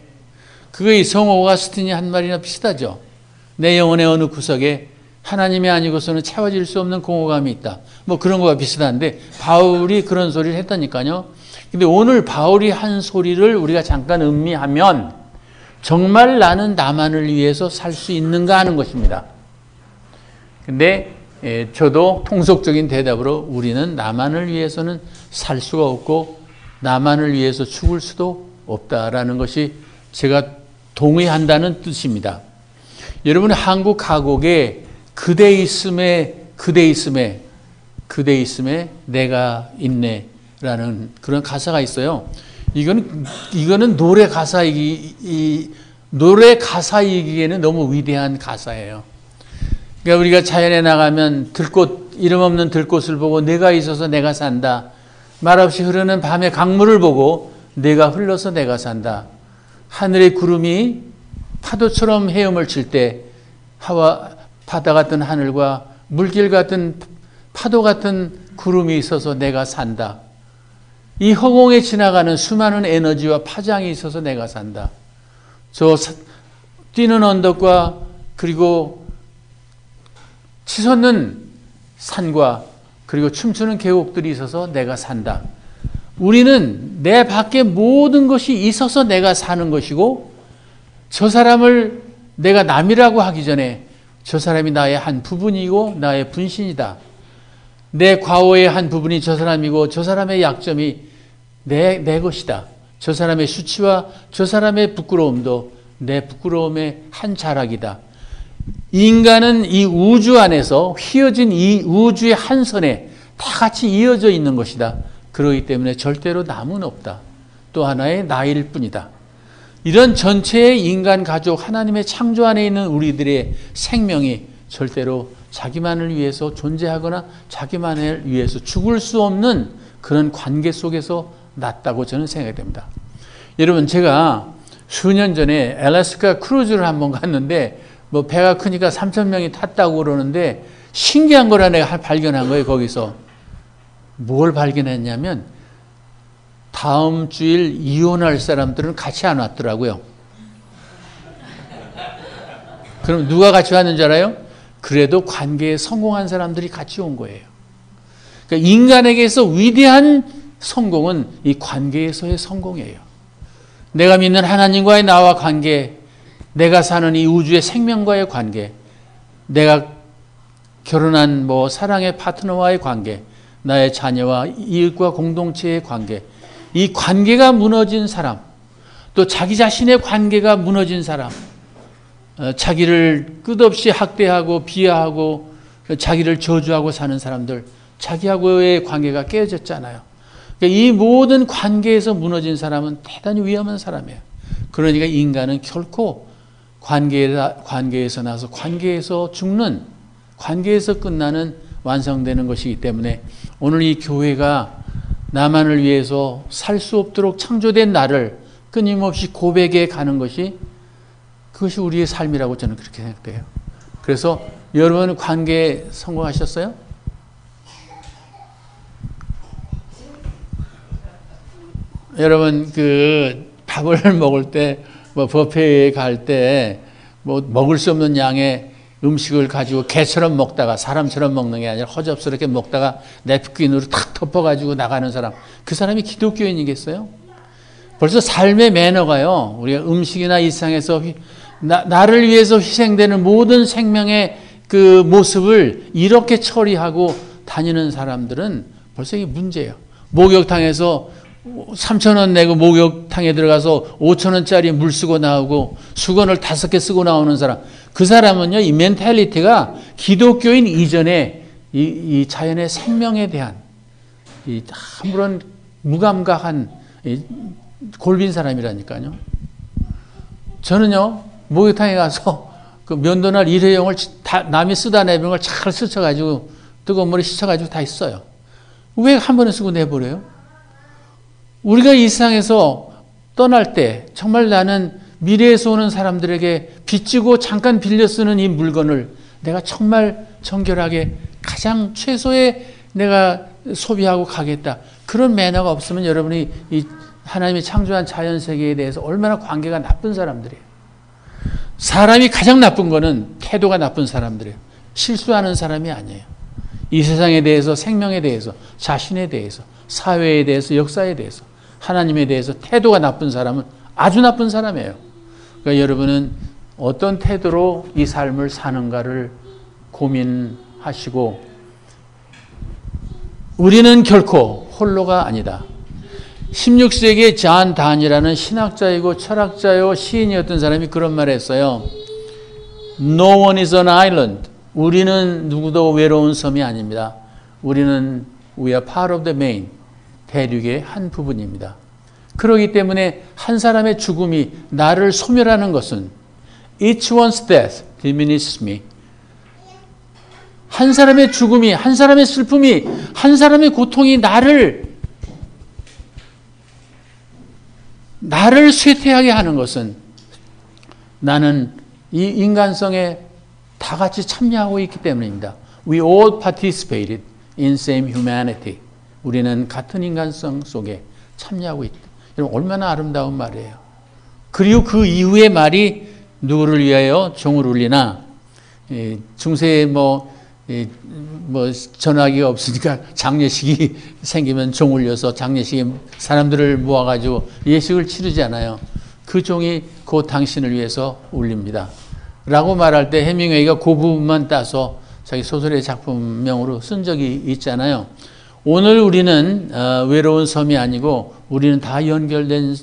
그게 성호 오가스틴이 한 말이나 비슷하죠. 내 영혼의 어느 구석에 하나님이 아니고서는 채워질 수 없는 공허감이 있다. 뭐 그런 거와 비슷한데 바울이 그런 소리를 했다니까요. 근데 오늘 바울이 한 소리를 우리가 잠깐 음미하면 정말 나는 나만을 위해서 살 수 있는가 하는 것입니다. 근데 저도 통속적인 대답으로 우리는 나만을 위해서는 살 수가 없고 나만을 위해서 죽을 수도 없다라는 것이 제가 동의한다는 뜻입니다. 여러분 한국 가곡에 그대 있음에 내가 있네라는 그런 가사가 있어요. 이거는 노래 가사이기에는 너무 위대한 가사예요. 그러니까 우리가 자연에 나가면 들꽃, 이름 없는 들꽃을 보고 내가 있어서 내가 산다. 말없이 흐르는 밤의 강물을 보고 내가 흘러서 내가 산다. 하늘의 구름이 파도처럼 헤엄을 칠 때 바다 같은 하늘과 물길 같은 파도 같은 구름이 있어서 내가 산다. 이 허공에 지나가는 수많은 에너지와 파장이 있어서 내가 산다. 저 뛰는 언덕과 그리고 치솟는 산과 그리고 춤추는 계곡들이 있어서 내가 산다. 우리는 내 밖에 모든 것이 있어서 내가 사는 것이고 저 사람을 내가 남이라고 하기 전에 저 사람이 나의 한 부분이고 나의 분신이다. 내 과오의 한 부분이 저 사람이고 저 사람의 약점이 내 것이다. 저 사람의 수치와 저 사람의 부끄러움도 내 부끄러움의 한 자락이다. 인간은 이 우주 안에서 휘어진 이 우주의 한 선에 다 같이 이어져 있는 것이다. 그렇기 때문에 절대로 남은 없다. 또 하나의 나일 뿐이다. 이런 전체의 인간 가족 하나님의 창조 안에 있는 우리들의 생명이 절대로 자기만을 위해서 존재하거나 자기만을 위해서 죽을 수 없는 그런 관계 속에서 났다고 저는 생각이 됩니다. 여러분 제가 수년 전에 알래스카 크루즈를 한번 갔는데 뭐 배가 크니까 3,000명이 탔다고 그러는데 신기한 거라 내가 발견한 거예요. 거기서 뭘 발견했냐면 다음 주일 이혼할 사람들은 같이 안 왔더라고요. 그럼 누가 같이 왔는 줄 알아요? 그래도 관계에 성공한 사람들이 같이 온 거예요. 그러니까 인간에게서 위대한 성공은 이 관계에서의 성공이에요. 내가 믿는 하나님과의 나와 관계, 내가 사는 이 우주의 생명과의 관계, 내가 결혼한 사랑의 파트너와의 관계, 나의 자녀와 이웃과 공동체의 관계, 이 관계가 무너진 사람, 또 자기 자신의 관계가 무너진 사람, 자기를 끝없이 학대하고 비하하고 자기를 저주하고 사는 사람들, 자기하고의 관계가 깨어졌잖아요. 그러니까 이 모든 관계에서 무너진 사람은 대단히 위험한 사람이에요. 그러니까 인간은 결코 관계에서 나서 관계에서 죽는, 관계에서 끝나는 완성되는 것이기 때문에 오늘 이 교회가 나만을 위해서 살 수 없도록 창조된 나를 끊임없이 고백해 가는 것이 그것이 우리의 삶이라고 저는 그렇게 생각돼요. 그래서 여러분 관계에 성공하셨어요? 여러분 그 밥을 먹을 때 뷔페에 갈 때 먹을 수 없는 양의 음식을 가지고 개처럼 먹다가 사람처럼 먹는 게 아니라 허접스럽게 먹다가 냅킨으로 탁 덮어가지고 나가는 사람, 그 사람이 기독교인이겠어요? 벌써 삶의 매너가요, 우리가 음식이나 일상에서 나를 위해서 희생되는 모든 생명의 그 모습을 이렇게 처리하고 다니는 사람들은 벌써 이게 문제예요. 목욕탕에서 3,000원 내고 목욕탕에 들어가서 5,000원짜리 물 쓰고 나오고 수건을 5개 쓰고 나오는 사람, 그 사람은요, 이 멘탈리티가 기독교인 이전에 이 자연의 생명에 대한 이 아무런 무감각한 골빈 사람이라니까요. 저는요, 목욕탕에 가서 그 면도날 일회용을 남이 쓰다 내는 걸 잘 스쳐가지고 뜨거운 물에 씻어가지고 다 있어요. 왜 한 번에 쓰고 내버려요? 우리가 이 세상에서 떠날 때 정말 나는 미래에서 오는 사람들에게 빚지고 잠깐 빌려 쓰는 이 물건을 내가 정말 정결하게 가장 최소의 내가 소비하고 가겠다. 그런 매너가 없으면 여러분이 이 하나님이 창조한 자연세계에 대해서 얼마나 관계가 나쁜 사람들이에요. 사람이 가장 나쁜 거는 태도가 나쁜 사람들이에요. 실수하는 사람이 아니에요. 이 세상에 대해서, 생명에 대해서, 자신에 대해서, 사회에 대해서, 역사에 대해서, 하나님에 대해서 태도가 나쁜 사람은 아주 나쁜 사람이에요. 그러니까 여러분은 어떤 태도로 이 삶을 사는가를 고민하시고, 우리는 결코 홀로가 아니다. 16세기에 존 단이라는 신학자이고 철학자요 시인이었던 사람이 그런 말을 했어요. No one is an island. 우리는 누구도 외로운 섬이 아닙니다. 우리는 we are part of the main. 대륙의 한 부분입니다. 그렇기 때문에 한 사람의 죽음이 나를 소멸하는 것은 each one's death diminishes me. 한 사람의 죽음이, 한 사람의 슬픔이, 한 사람의 고통이 나를 쇠퇴하게 하는 것은 나는 이 인간성에 다 같이 참여하고 있기 때문입니다. We all participated in same humanity. 우리는 같은 인간성 속에 참여하고 있다. 여러분 얼마나 아름다운 말이에요. 그리고 그 이후의 말이 누구를 위하여 종을 울리나, 중세에 전화기가 없으니까 장례식이 생기면 종 울려서 장례식에 사람들을 모아가지고 예식을 치르지 않아요. 그 종이 곧 당신을 위해서 울립니다. 라고 말할 때 해밍웨이가 그 부분만 따서 자기 소설의 작품명으로 쓴 적이 있잖아요. 오늘 우리는 외로운 섬이 아니고 우리는 다 연결된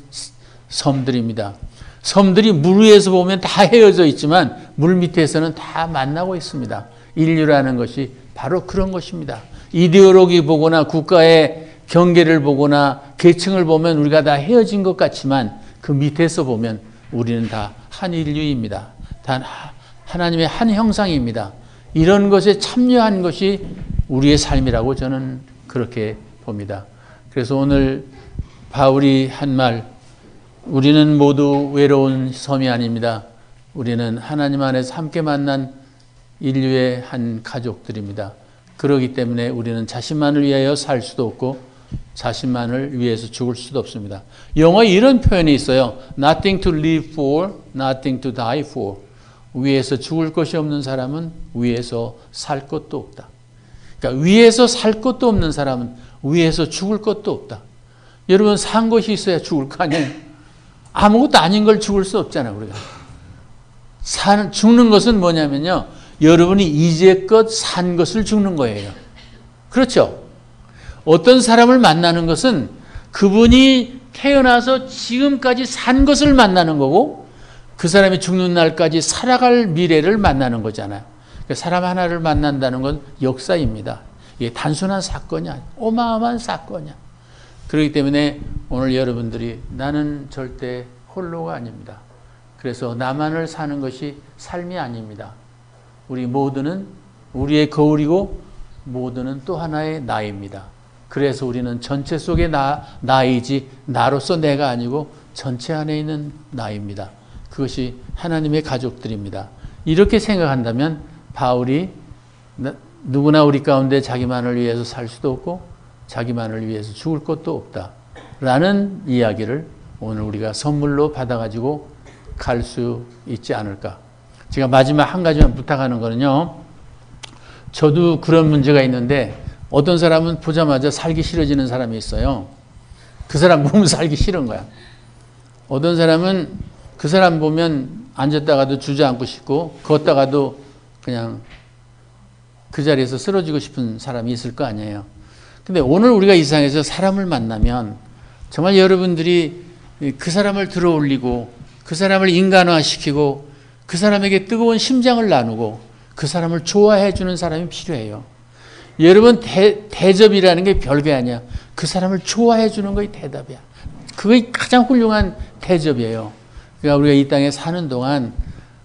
섬들입니다. 섬들이 물 위에서 보면 다 헤어져 있지만 물 밑에서는 다 만나고 있습니다. 인류라는 것이 바로 그런 것입니다. 이데올로기 보거나 국가의 경계를 보거나 계층을 보면 우리가 다 헤어진 것 같지만 그 밑에서 보면 우리는 다 한 인류입니다. 단 하나님의 한 형상입니다. 이런 것에 참여한 것이 우리의 삶이라고 저는 그렇게 봅니다. 그래서 오늘 바울이 한 말, 우리는 모두 외로운 섬이 아닙니다. 우리는 하나님 안에서 함께 만난 인류의 한 가족들입니다. 그렇기 때문에 우리는 자신만을 위하여 살 수도 없고 자신만을 위해서 죽을 수도 없습니다. 영어에 이런 표현이 있어요. Nothing to live for, nothing to die for. 위에서 죽을 것이 없는 사람은 위에서 살 것도 없다. 그러니까 위에서 살 것도 없는 사람은 위에서 죽을 것도 없다. 여러분 산 것이 있어야 죽을 거 아니에요. 아무것도 아닌 걸 죽을 수 없잖아요. 우리가 죽는 것은 뭐냐면요, 여러분이 이제껏 산 것을 죽는 거예요. 그렇죠? 어떤 사람을 만나는 것은 그분이 태어나서 지금까지 산 것을 만나는 거고 그 사람이 죽는 날까지 살아갈 미래를 만나는 거잖아요. 사람 하나를 만난다는 건 역사입니다. 이게 단순한 사건이 아니야. 어마어마한 사건이야. 그렇기 때문에 오늘 여러분들이 나는 절대 홀로가 아닙니다. 그래서 나만을 사는 것이 삶이 아닙니다. 우리 모두는 우리의 거울이고 모두는 또 하나의 나입니다. 그래서 우리는 전체 속의 나이지 나로서 내가 아니고 전체 안에 있는 나입니다. 그것이 하나님의 가족들입니다. 이렇게 생각한다면 바울이 누구나 우리 가운데 자기만을 위해서 살 수도 없고 자기만을 위해서 죽을 것도 없다 라는 이야기를 오늘 우리가 선물로 받아가지고 갈 수 있지 않을까. 제가 마지막 한 가지만 부탁하는 거는요, 저도 그런 문제가 있는데 어떤 사람은 보자마자 살기 싫어지는 사람이 있어요. 그 사람 보면 살기 싫은 거야. 어떤 사람은 그 사람 보면 앉았다가도 주저앉고 싶고 걷다가도 그냥 그 자리에서 쓰러지고 싶은 사람이 있을 거 아니에요. 근데 오늘 우리가 이 세상에서 사람을 만나면 정말 여러분들이 그 사람을 들어 올리고 그 사람을 인간화시키고 그 사람에게 뜨거운 심장을 나누고 그 사람을 좋아해 주는 사람이 필요해요. 여러분 대접이라는 게 별게 아니야. 그 사람을 좋아해 주는 것이 대답이야. 그게 가장 훌륭한 대접이에요. 그러니까 우리가 이 땅에 사는 동안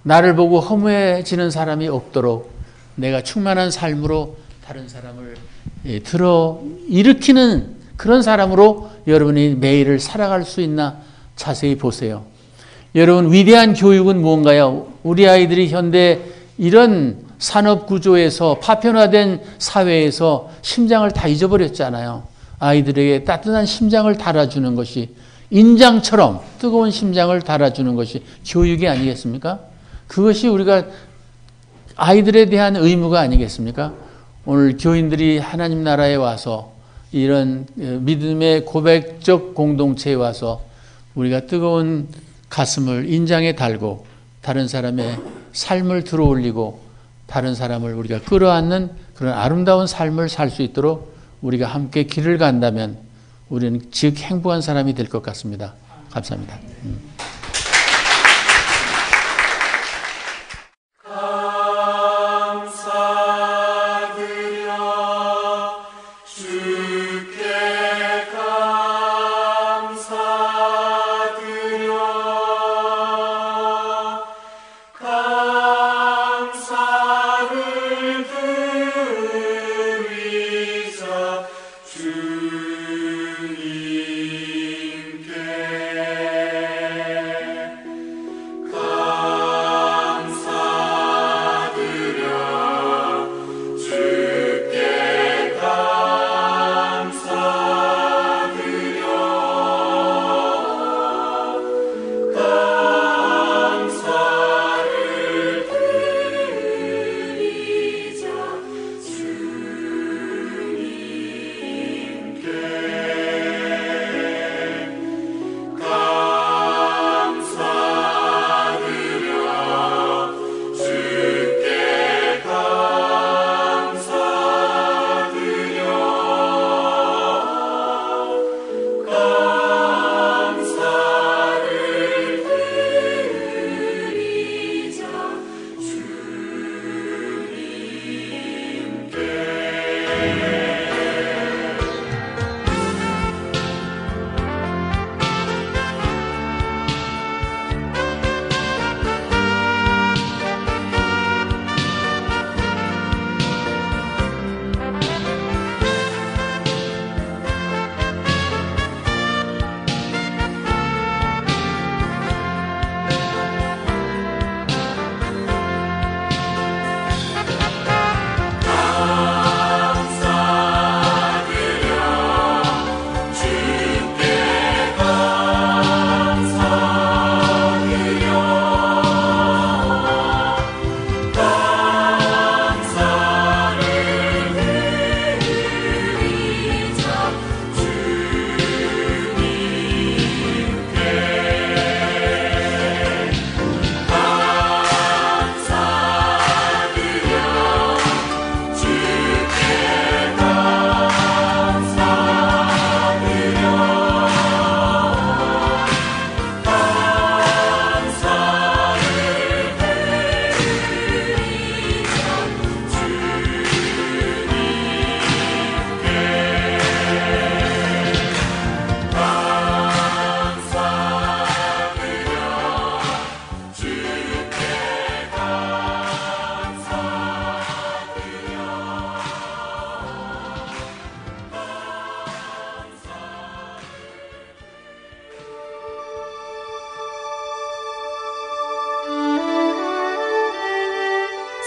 나를 보고 허무해지는 사람이 없도록 내가 충만한 삶으로 다른 사람을 일으키는 그런 사람으로 여러분이 매일을 살아갈 수 있나 자세히 보세요. 여러분 위대한 교육은 무언가요? 우리 아이들이 현대 이런 산업 구조에서 파편화된 사회에서 심장을 다 잊어버렸잖아요. 아이들에게 따뜻한 심장을 달아주는 것이, 인장처럼 뜨거운 심장을 달아주는 것이 교육이 아니겠습니까? 그것이 우리가 아이들에 대한 의무가 아니겠습니까? 오늘 교인들이 하나님 나라에 와서 이런 믿음의 고백적 공동체에 와서 우리가 뜨거운 가슴을 인장에 달고 다른 사람의 삶을 들어올리고 다른 사람을 우리가 끌어안는 그런 아름다운 삶을 살 수 있도록 우리가 함께 길을 간다면 우리는 즉 행복한 사람이 될 것 같습니다. 감사합니다.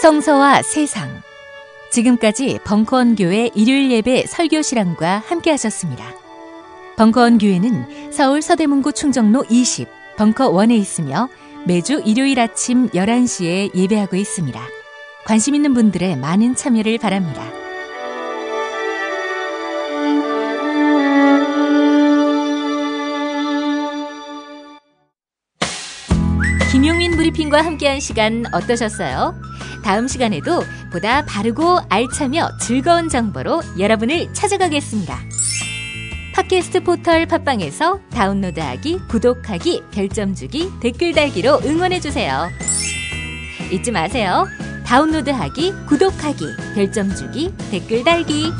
성서와 세상. 지금까지 벙커원 교회 일요일 예배 설교 실황과 함께 하셨습니다. 벙커원 교회는 서울 서대문구 충정로 20 벙커원에 있으며 매주 일요일 아침 11시에 예배하고 있습니다. 관심 있는 분들의 많은 참여를 바랍니다. 김용민 브리핑과 함께한 시간 어떠셨어요? 다음 시간에도 보다 바르고 알차며 즐거운 정보로 여러분을 찾아가겠습니다. 팟캐스트 포털 팟빵에서 다운로드하기, 구독하기, 별점 주기, 댓글 달기로 응원해주세요. 잊지 마세요. 다운로드하기, 구독하기, 별점 주기, 댓글 달기.